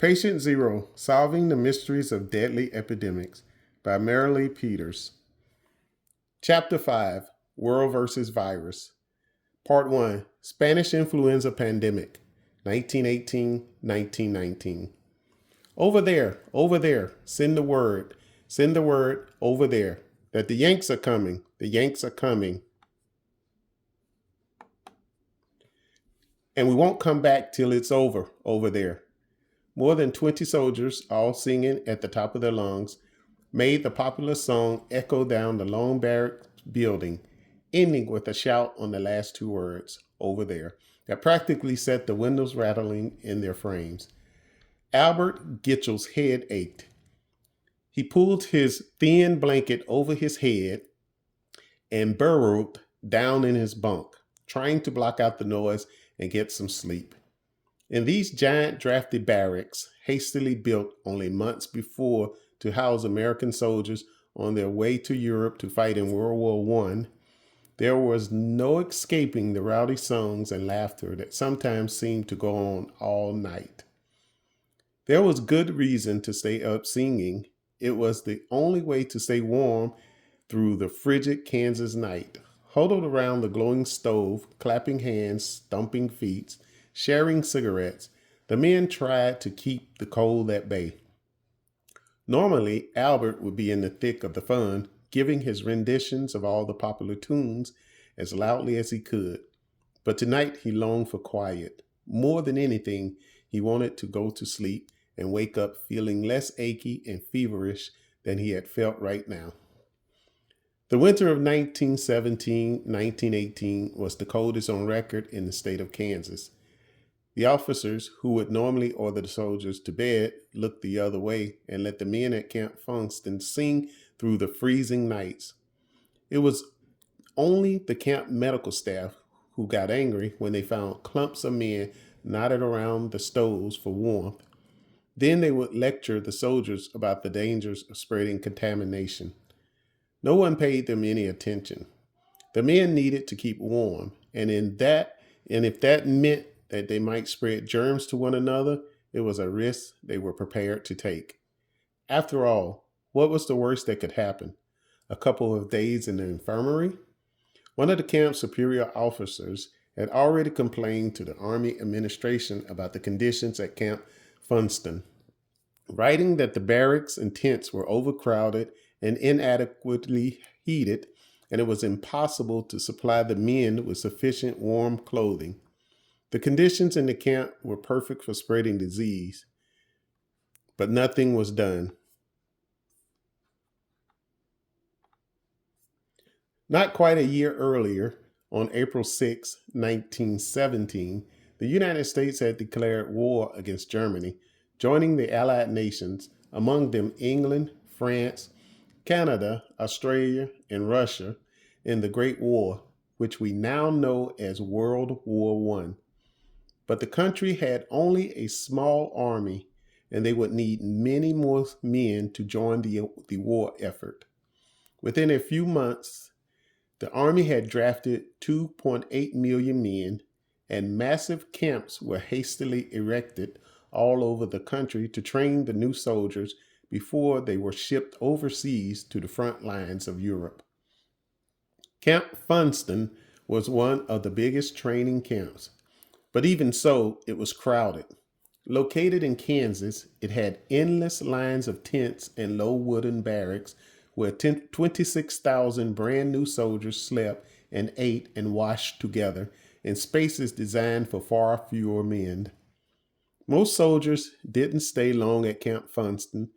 Patient Zero, Solving the Mysteries of Deadly Epidemics by Marilee Peters. Chapter 5, World versus Virus. Part 1, Spanish Influenza Pandemic, 1918-1919. Over there, send the word, over there, that the Yanks are coming, the Yanks are coming. And we won't come back till it's over there. More than 20 soldiers, all singing at the top of their lungs, made the popular song echo down the long barrack building, ending with a shout on the last two words, over there, that practically set the windows rattling in their frames. Albert Gitchel's head ached. He pulled his thin blanket over his head and burrowed down in his bunk, trying to block out the noise and get some sleep. In these giant drafty barracks, hastily built only months before to house American soldiers on their way to Europe to fight in World War I, there was no escaping the rowdy songs and laughter that sometimes seemed to go on all night. There was good reason to stay up singing. It was the only way to stay warm through the frigid Kansas night. Huddled around the glowing stove, clapping hands, stomping feet, sharing cigarettes, the men tried to keep the cold at bay. Normally, Albert would be in the thick of the fun, giving his renditions of all the popular tunes as loudly as he could. But tonight he longed for quiet. More than anything, he wanted to go to sleep and wake up feeling less achy and feverish than he had felt right now. The winter of 1917-1918 was the coldest on record in the state of Kansas. The officers, who would normally order the soldiers to bed, looked the other way and let the men at Camp Funston sing through the freezing nights. It was only the camp medical staff who got angry when they found clumps of men knotted around the stoves for warmth. Then they would lecture the soldiers about the dangers of spreading contamination. No one paid them any attention. The men needed to keep warm, and if that meant that they might spread germs to one another, it was a risk they were prepared to take. After all, what was the worst that could happen? A couple of days in the infirmary? One of the camp's superior officers had already complained to the Army administration about the conditions at Camp Funston, writing that the barracks and tents were overcrowded and inadequately heated, and it was impossible to supply the men with sufficient warm clothing. The conditions in the camp were perfect for spreading disease, but nothing was done. Not quite a year earlier, on April 6, 1917, the United States had declared war against Germany, joining the Allied nations, among them England, France, Canada, Australia, and Russia, in the Great War, which we now know as World War I. But the country had only a small army, and they would need many more men to join the war effort. Within a few months, the army had drafted 2.8 million men, and massive camps were hastily erected all over the country to train the new soldiers before they were shipped overseas to the front lines of Europe. Camp Funston was one of the biggest training camps, but even so, it was crowded. Located in Kansas, it had endless lines of tents and low wooden barracks where 26,000 brand new soldiers slept and ate and washed together in spaces designed for far fewer men. Most soldiers didn't stay long at Camp Funston.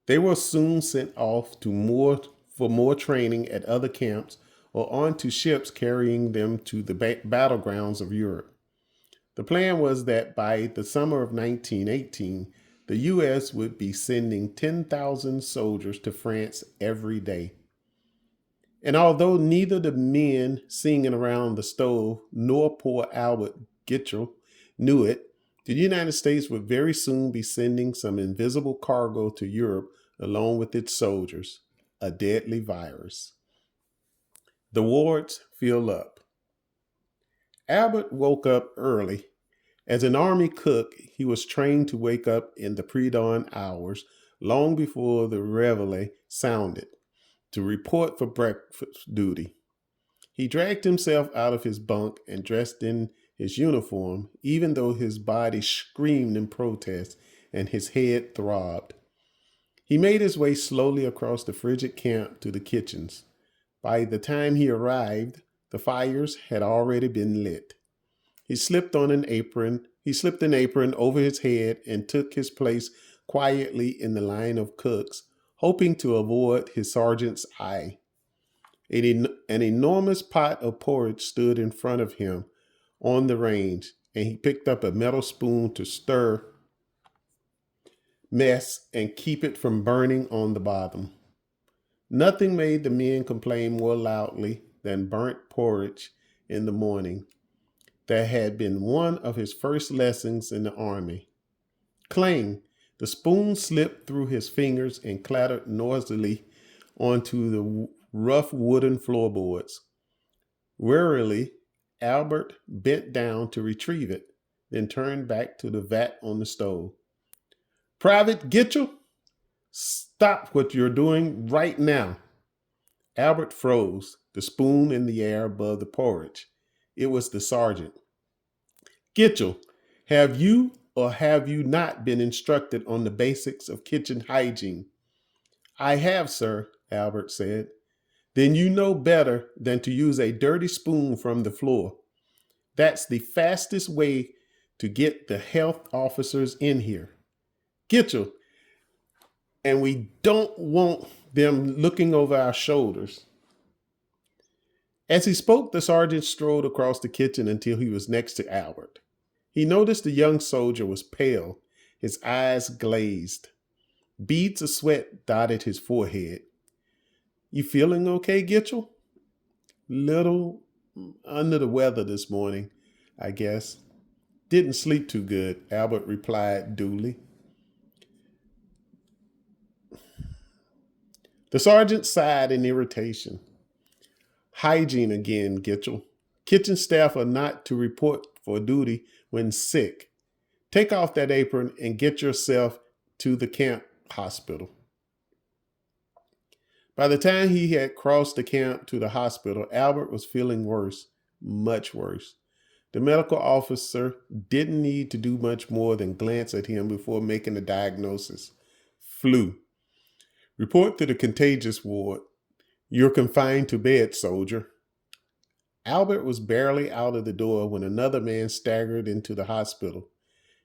They were soon sent off for more training at other camps or onto ships carrying them to the battlegrounds of Europe. The plan was that by the summer of 1918, the U.S. would be sending 10,000 soldiers to France every day. And although neither the men singing around the stove nor poor Albert Gitchell knew it, the United States would very soon be sending some invisible cargo to Europe along with its soldiers, a deadly virus. The wards fill up. Albert woke up early As an army cook, he was trained to wake up in the pre-dawn hours, long before the reveille sounded, to report for breakfast duty. He dragged himself out of his bunk and dressed in his uniform, even though his body screamed in protest and his head throbbed. He made his way slowly across the frigid camp to the kitchens. By the time he arrived, the fires had already been lit. He slipped an apron over his head and took his place quietly in the line of cooks, hoping to avoid his sergeant's eye. An enormous pot of porridge stood in front of him on the range, and he picked up a metal spoon to stir mess and keep it from burning on the bottom. Nothing made the men complain more loudly than burnt porridge in the morning. That had been one of his first lessons in the army. Clang! The spoon slipped through his fingers and clattered noisily onto the rough wooden floorboards. Wearily, Albert bent down to retrieve it, then turned back to the vat on the stove. Private Gitchell, stop what you're doing right now. Albert froze, the spoon in the air above the porridge. It was the sergeant. Gitchell, have you or have you not been instructed on the basics of kitchen hygiene? I have, sir, Albert said. Then you know better than to use a dirty spoon from the floor. That's the fastest way to get the health officers in here. Gitchell, and we don't want them looking over our shoulders. As he spoke, the sergeant strode across the kitchen until he was next to Albert. He noticed the young soldier was pale, his eyes glazed. Beads of sweat dotted his forehead. You feeling okay, Gitchell? Little under the weather this morning, I guess. Didn't sleep too good, Albert replied dully. The sergeant sighed in irritation. Hygiene again, Gitchell. Kitchen staff are not to report for duty when sick. Take off that apron and get yourself to the camp hospital. By the time he had crossed the camp to the hospital, Albert was feeling worse, much worse. The medical officer didn't need to do much more than glance at him before making a diagnosis. Flu. Report to the contagious ward. You're confined to bed, soldier. Albert was barely out of the door when another man staggered into the hospital.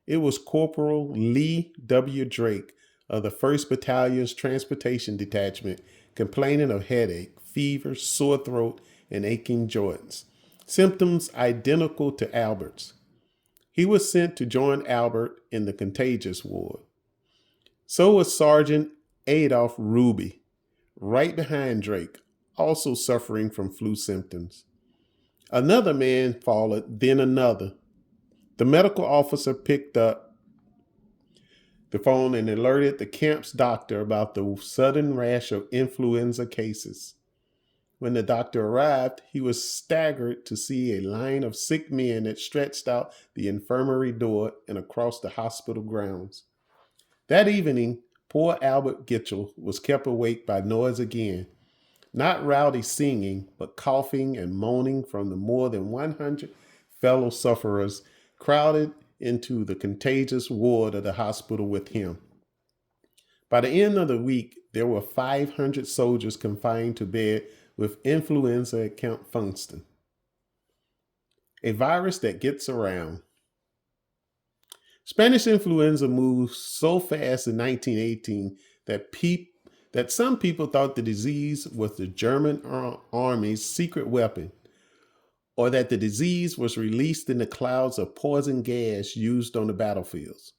It was Corporal Lee W. Drake of the 1st Battalion's Transportation Detachment, complaining of headache, fever, sore throat, and aching joints, symptoms identical to Albert's. He was sent to join Albert in the contagious ward. So was Sergeant Adolph Ruby, right behind Drake, also suffering from flu symptoms. Another man followed, then another. The medical officer picked up the phone and alerted the camp's doctor about the sudden rash of influenza cases. When the doctor arrived, he was staggered to see a line of sick men that stretched out the infirmary door and across the hospital grounds. That evening, poor Albert Gitchell was kept awake by noise again. Not rowdy singing, but coughing and moaning from the more than 100 fellow sufferers crowded into the contagious ward of the hospital with him. By the end of the week, there were 500 soldiers confined to bed with influenza at Camp Funston, a virus that gets around. Spanish influenza moved so fast in 1918 that some people thought the disease was the German army's secret weapon, or that the disease was released in the clouds of poison gas used on the battlefields.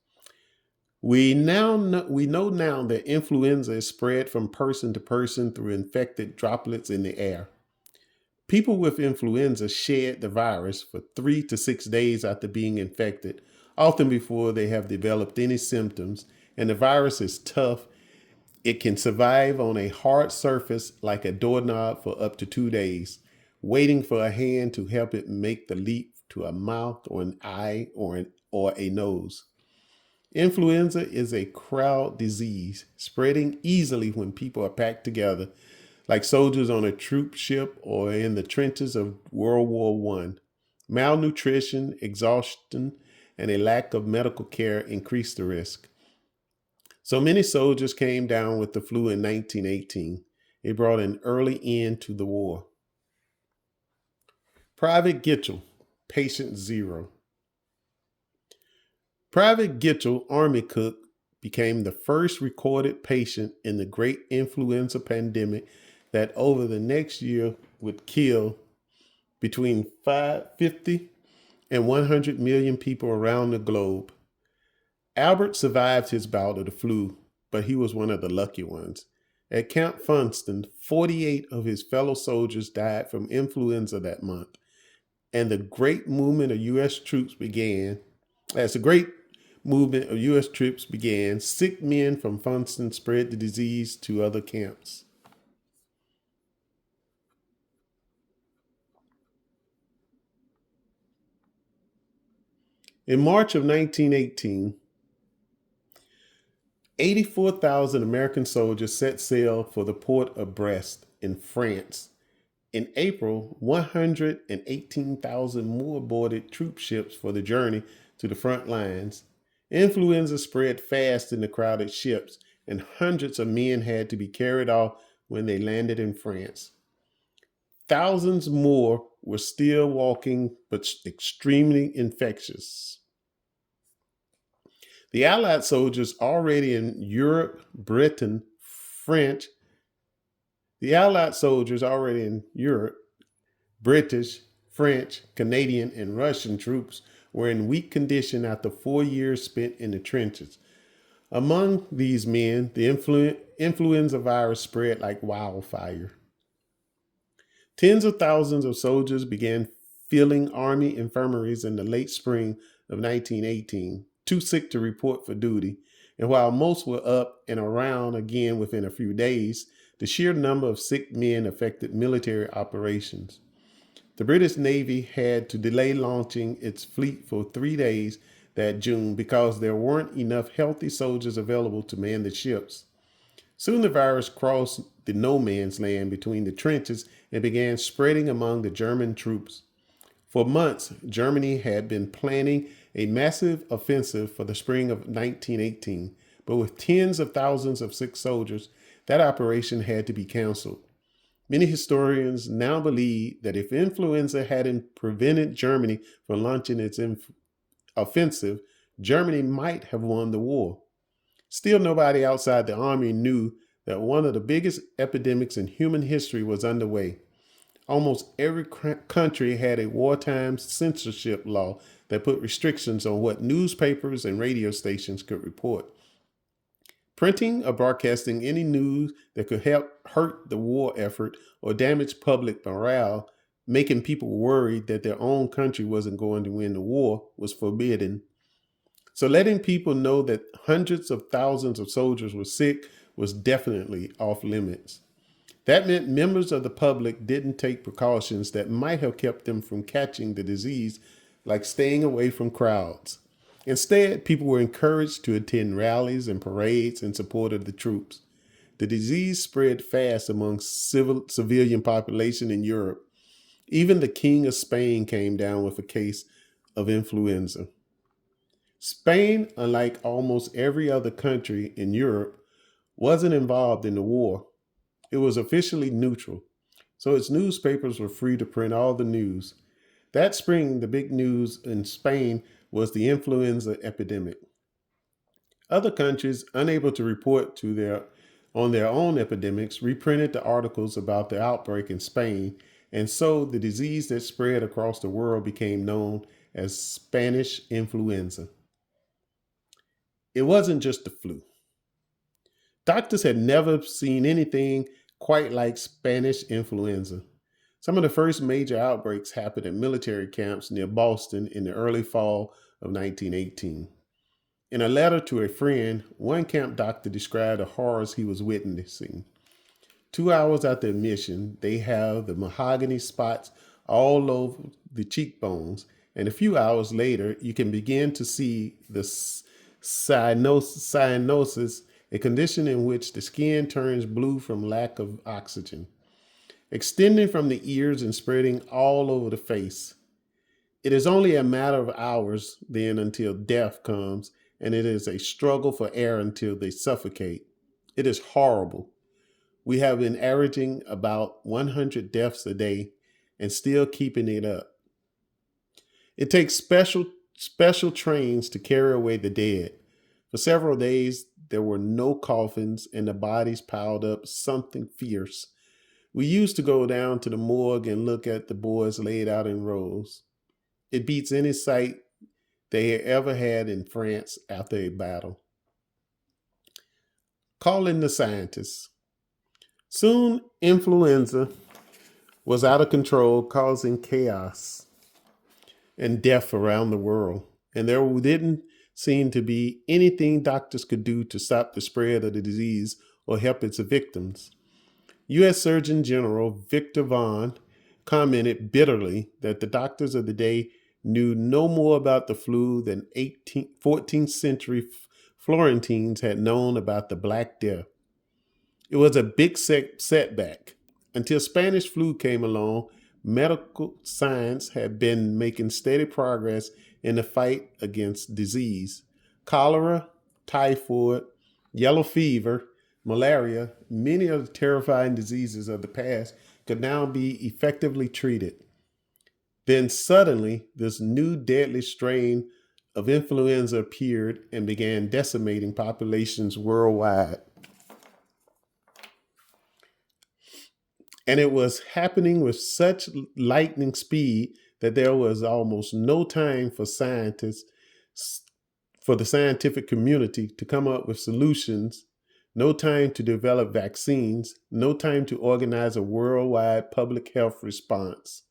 We know now that influenza is spread from person to person through infected droplets in the air. People with influenza shed the virus for 3 to 6 days after being infected, often before they have developed any symptoms, and the virus is tough. It can survive on a hard surface like a doorknob for up to 2 days, waiting for a hand to help it make the leap to a mouth or an eye or a nose. Influenza is a crowd disease, spreading easily when people are packed together, like soldiers on a troop ship or in the trenches of World War One. Malnutrition, exhaustion, and a lack of medical care increase the risk. So many soldiers came down with the flu in 1918. It brought an early end to the war. Private Gitchell, patient zero. Private Gitchell, Army cook, became the first recorded patient in the great influenza pandemic that over the next year would kill between 50 and 100 million people around the globe. Albert survived his bout of the flu, but he was one of the lucky ones. At Camp Funston, 48 of his fellow soldiers died from influenza that month, and the great movement of U.S. troops began. As the great movement of U.S. troops began, sick men from Funston spread the disease to other camps. In March of 1918, 84,000 American soldiers set sail for the port of Brest in France. In April, 118,000 more boarded troop ships for the journey to the front lines. Influenza spread fast in the crowded ships, and hundreds of men had to be carried off when they landed in France. Thousands more were still walking, but extremely infectious. The Allied soldiers already in Europe, Britain, French, the Allied soldiers already in Europe, British, French, Canadian, and Russian troops were in weak condition after 4 years spent in the trenches. Among these men, the influenza virus spread like wildfire. Tens of thousands of soldiers began filling Army infirmaries in the late spring of 1918, too sick to report for duty, and while most were up and around again within a few days, the sheer number of sick men affected military operations. The British Navy had to delay launching its fleet for 3 days that June because there weren't enough healthy soldiers available to man the ships. Soon the virus crossed the no man's land between the trenches and began spreading among the German troops. For months, Germany had been planning a massive offensive for the spring of 1918, but with tens of thousands of sick soldiers, that operation had to be canceled. Many historians now believe that if influenza hadn't prevented Germany from launching its offensive, Germany might have won the war. Still, nobody outside the army knew that one of the biggest epidemics in human history was underway. Almost every country had a wartime censorship law that put restrictions on what newspapers and radio stations could report. Printing or broadcasting any news that could help hurt the war effort or damage public morale, making people worried that their own country wasn't going to win the war, was forbidden. So letting people know that hundreds of thousands of soldiers were sick was definitely off limits. That meant members of the public didn't take precautions that might have kept them from catching the disease, like staying away from crowds. Instead, people were encouraged to attend rallies and parades in support of the troops. The disease spread fast among civilian population in Europe. Even the King of Spain came down with a case of influenza. Spain, unlike almost every other country in Europe, wasn't involved in the war. It was officially neutral, so its newspapers were free to print all the news. That spring, the big news in Spain was the influenza epidemic. Other countries, unable to report on their own epidemics, reprinted the articles about the outbreak in Spain, and so the disease that spread across the world became known as Spanish influenza. It wasn't just the flu. Doctors had never seen anything quite like Spanish influenza. Some of the first major outbreaks happened at military camps near Boston in the early fall of 1918. In a letter to a friend, one camp doctor described the horrors he was witnessing. 2 hours after admission, they have the mahogany spots all over the cheekbones, and a few hours later, you can begin to see the cyanosis, a condition in which the skin turns blue from lack of oxygen, extending from the ears and spreading all over the face. It is only a matter of hours then until death comes, and it is a struggle for air until they suffocate. It is horrible. We have been averaging about 100 deaths a day and still keeping it up. It takes special trains to carry away the dead. For several days, there were no coffins and the bodies piled up something fierce. We used to go down to the morgue and look at the boys laid out in rows. It beats any sight they ever had in France after a battle. Calling the scientists. Soon, influenza was out of control, causing chaos and death around the world. And there didn't seem to be anything doctors could do to stop the spread of the disease or help its victims. U.S. Surgeon General Victor Von commented bitterly that the doctors of the day knew no more about the flu than 14th century Florentines had known about the Black Death. It was a big setback. Until Spanish flu came along, medical science had been making steady progress in the fight against disease. Cholera, typhoid, yellow fever, malaria, many of the terrifying diseases of the past could now be effectively treated. Then suddenly, this new deadly strain of influenza appeared and began decimating populations worldwide. And it was happening with such lightning speed that there was almost no time for the scientific community to come up with solutions, no time to develop vaccines, no time to organize a worldwide public health response.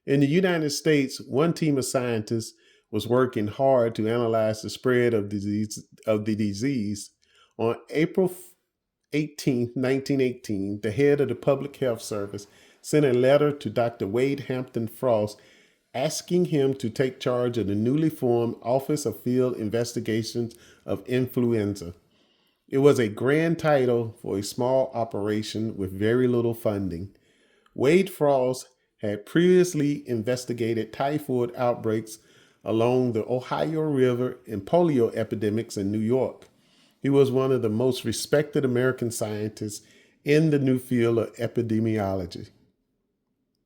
In the United States, one team of scientists was working hard to analyze the spread of the disease. On April 18, 1918, the head of the Public Health Service sent a letter to Dr. Wade Hampton Frost asking him to take charge of the newly formed Office of Field Investigations of Influenza. It was a grand title for a small operation with very little funding. Wade Frost had previously investigated typhoid outbreaks along the Ohio River and polio epidemics in New York. He was one of the most respected American scientists in the new field of epidemiology.